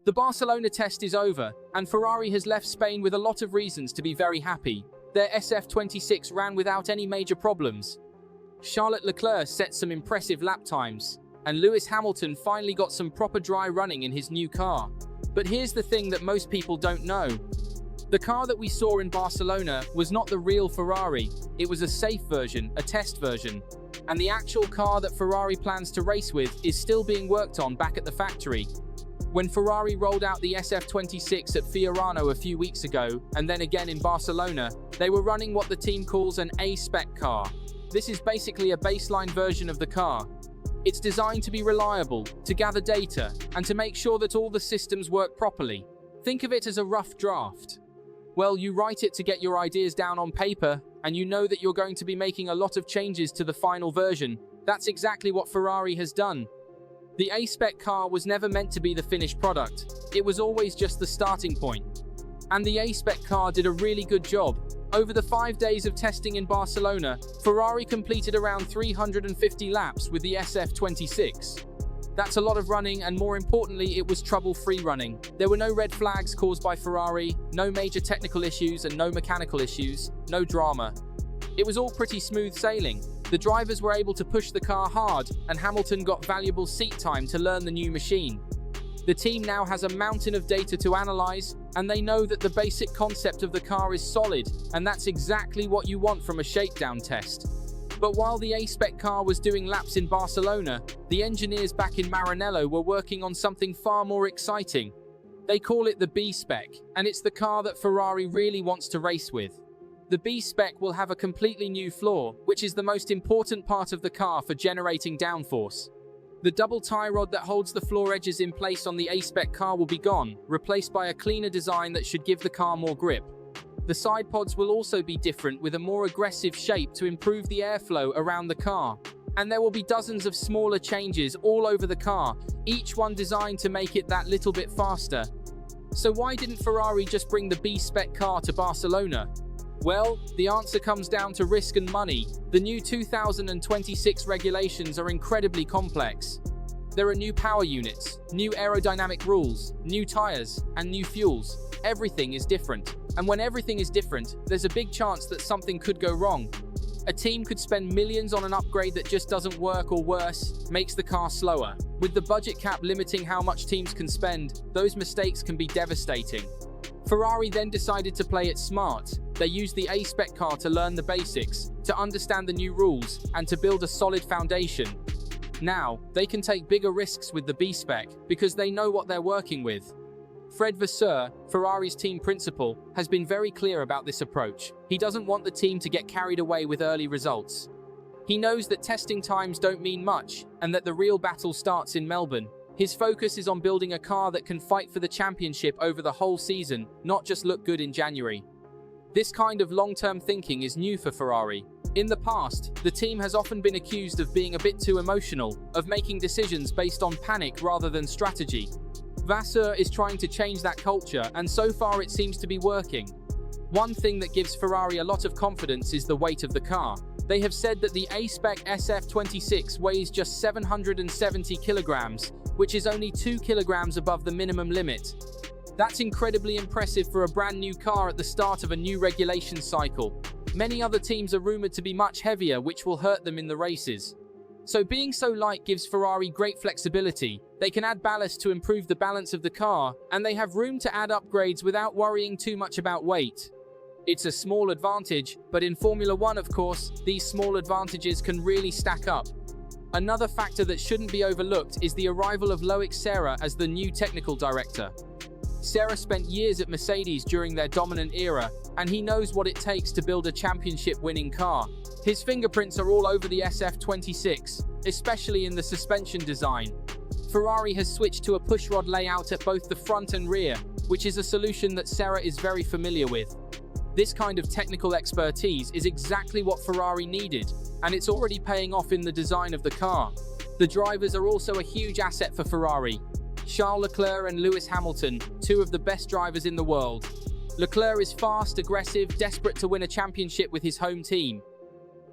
The Barcelona test is over, and Ferrari has left Spain with a lot of reasons to be very happy. Their SF-26 ran without any major problems. Charles Leclerc set some impressive lap times, and Lewis Hamilton finally got some proper dry running in his new car. But here's the thing that most people don't know. The car that we saw in Barcelona was not the real Ferrari. It was a safe version, a test version. And the actual car that Ferrari plans to race with is still being worked on back at the factory. When Ferrari rolled out the SF-26 at Fiorano a few weeks ago, and then again in Barcelona, they were running what the team calls an A-spec car. This is basically a baseline version of the car. It's designed to be reliable, to gather data, and to make sure that all the systems work properly. Think of it as a rough draft. Well, you write it to get your ideas down on paper, and you know that you're going to be making a lot of changes to the final version. That's exactly what Ferrari has done. The A-spec car was never meant to be the finished product. It was always just the starting point. And the A-spec car did a really good job. Over the 5 days of testing in Barcelona, Ferrari completed around 350 laps with the SF-26. That's a lot of running, and more importantly, it was trouble-free running. There were no red flags caused by Ferrari, no major technical issues and no mechanical issues, no drama. It was all pretty smooth sailing. The drivers were able to push the car hard, and Hamilton got valuable seat time to learn the new machine. The team now has a mountain of data to analyze, and they know that the basic concept of the car is solid, and that's exactly what you want from a shakedown test. But while the A-spec car was doing laps in Barcelona, the engineers back in Maranello were working on something far more exciting. They call it the B-spec, and it's the car that Ferrari really wants to race with. The B-spec will have a completely new floor, which is the most important part of the car for generating downforce. The double tie rod that holds the floor edges in place on the A-spec car will be gone, replaced by a cleaner design that should give the car more grip. The side pods will also be different, with a more aggressive shape to improve the airflow around the car. And there will be dozens of smaller changes all over the car, each one designed to make it that little bit faster. So why didn't Ferrari just bring the B-spec car to Barcelona? Well, the answer comes down to risk and money. The new 2026 regulations are incredibly complex. There are new power units, new aerodynamic rules, new tires, and new fuels. Everything is different. And when everything is different, there's a big chance that something could go wrong. A team could spend millions on an upgrade that just doesn't work, or worse, makes the car slower. With the budget cap limiting how much teams can spend, those mistakes can be devastating. Ferrari then decided to play it smart. They used the A-spec car to learn the basics, to understand the new rules, and to build a solid foundation. Now, they can take bigger risks with the B-spec because they know what they're working with. Fred Vasseur, Ferrari's team principal, has been very clear about this approach. He doesn't want the team to get carried away with early results. He knows that testing times don't mean much, and that the real battle starts in Melbourne. His focus is on building a car that can fight for the championship over the whole season, not just look good in January. This kind of long-term thinking is new for Ferrari. In the past, the team has often been accused of being a bit too emotional, of making decisions based on panic rather than strategy. Vasseur is trying to change that culture, and so far it seems to be working. One thing that gives Ferrari a lot of confidence is the weight of the car. They have said that the A-spec SF-26 weighs just 770 kilograms, which is only 2 kilograms above the minimum limit. That's incredibly impressive for a brand new car at the start of a new regulation cycle. Many other teams are rumored to be much heavier, which will hurt them in the races. So being so light gives Ferrari great flexibility. They can add ballast to improve the balance of the car, and they have room to add upgrades without worrying too much about weight. It's a small advantage, but in Formula One, of course, these small advantages can really stack up. Another factor that shouldn't be overlooked is the arrival of Loic Serra as the new technical director. Serra spent years at Mercedes during their dominant era, and he knows what it takes to build a championship-winning car. His fingerprints are all over the SF-26, especially in the suspension design. Ferrari has switched to a pushrod layout at both the front and rear, which is a solution that Serra is very familiar with. This kind of technical expertise is exactly what Ferrari needed, and it's already paying off in the design of the car. The drivers are also a huge asset for Ferrari. Charles Leclerc and Lewis Hamilton, two of the best drivers in the world. Leclerc is fast, aggressive, desperate to win a championship with his home team.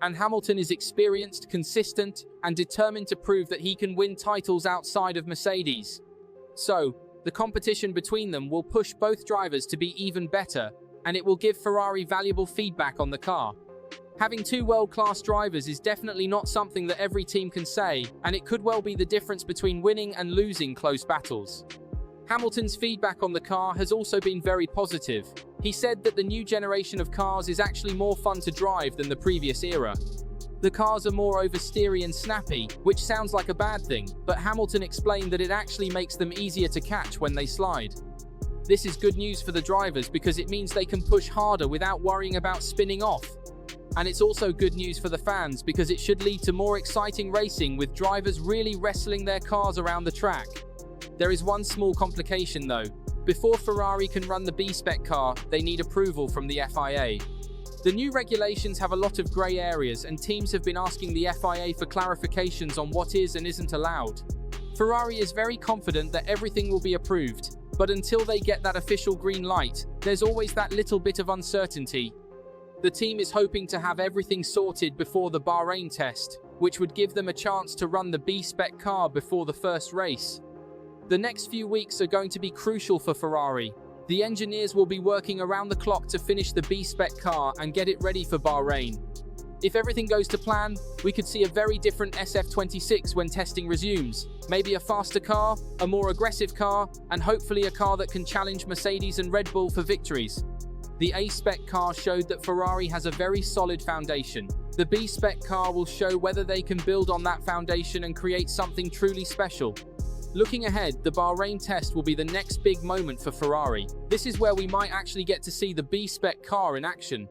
And Hamilton is experienced, consistent, and determined to prove that he can win titles outside of Mercedes. So, The competition between them will push both drivers to be even better, and it will give Ferrari valuable feedback on the car. Having two world-class drivers is definitely not something that every team can say, and it could well be the difference between winning and losing close battles. Hamilton's feedback on the car has also been very positive. He said that the new generation of cars is actually more fun to drive than the previous era. The cars are more oversteery and snappy, which sounds like a bad thing, but Hamilton explained that it actually makes them easier to catch when they slide. This is good news for the drivers because it means they can push harder without worrying about spinning off. And it's also good news for the fans because it should lead to more exciting racing with drivers really wrestling their cars around the track. There is one small complication though. Before Ferrari can run the B-spec car, they need approval from the FIA. The new regulations have a lot of grey areas and teams have been asking the FIA for clarifications on what is and isn't allowed. Ferrari is very confident that everything will be approved, but until they get that official green light, there's always that little bit of uncertainty. The team is hoping to have everything sorted before the Bahrain test, which would give them a chance to run the B-spec car before the first race. The next few weeks are going to be crucial for Ferrari. The engineers will be working around the clock to finish the B-spec car and get it ready for Bahrain. If everything goes to plan, we could see a very different SF-26 when testing resumes. Maybe a faster car, a more aggressive car, and hopefully a car that can challenge Mercedes and Red Bull for victories. The A-spec car showed that Ferrari has a very solid foundation. The B-spec car will show whether they can build on that foundation and create something truly special. Looking ahead, the Bahrain test will be the next big moment for Ferrari. This is where we might actually get to see the B-spec car in action.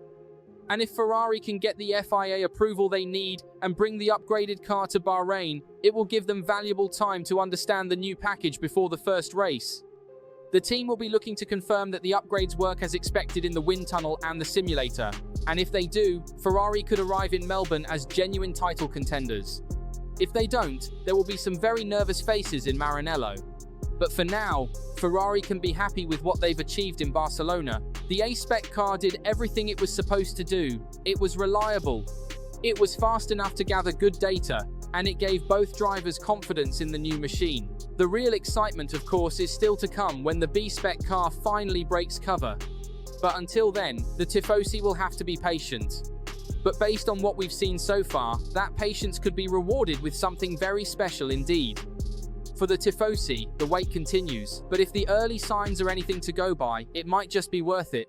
And if Ferrari can get the FIA approval they need and bring the upgraded car to Bahrain, it will give them valuable time to understand the new package before the first race. The team will be looking to confirm that the upgrades work as expected in the wind tunnel and the simulator. And if they do, Ferrari could arrive in Melbourne as genuine title contenders. If they don't, there will be some very nervous faces in Maranello. But for now, Ferrari can be happy with what they've achieved in Barcelona. The A-spec car did everything it was supposed to do. It was reliable. It was fast enough to gather good data, and it gave both drivers confidence in the new machine. The real excitement, of course, is still to come when the B-spec car finally breaks cover. But until then, the Tifosi will have to be patient. But based on what we've seen so far, that patience could be rewarded with something very special indeed. For the Tifosi, the wait continues, but if the early signs are anything to go by, it might just be worth it.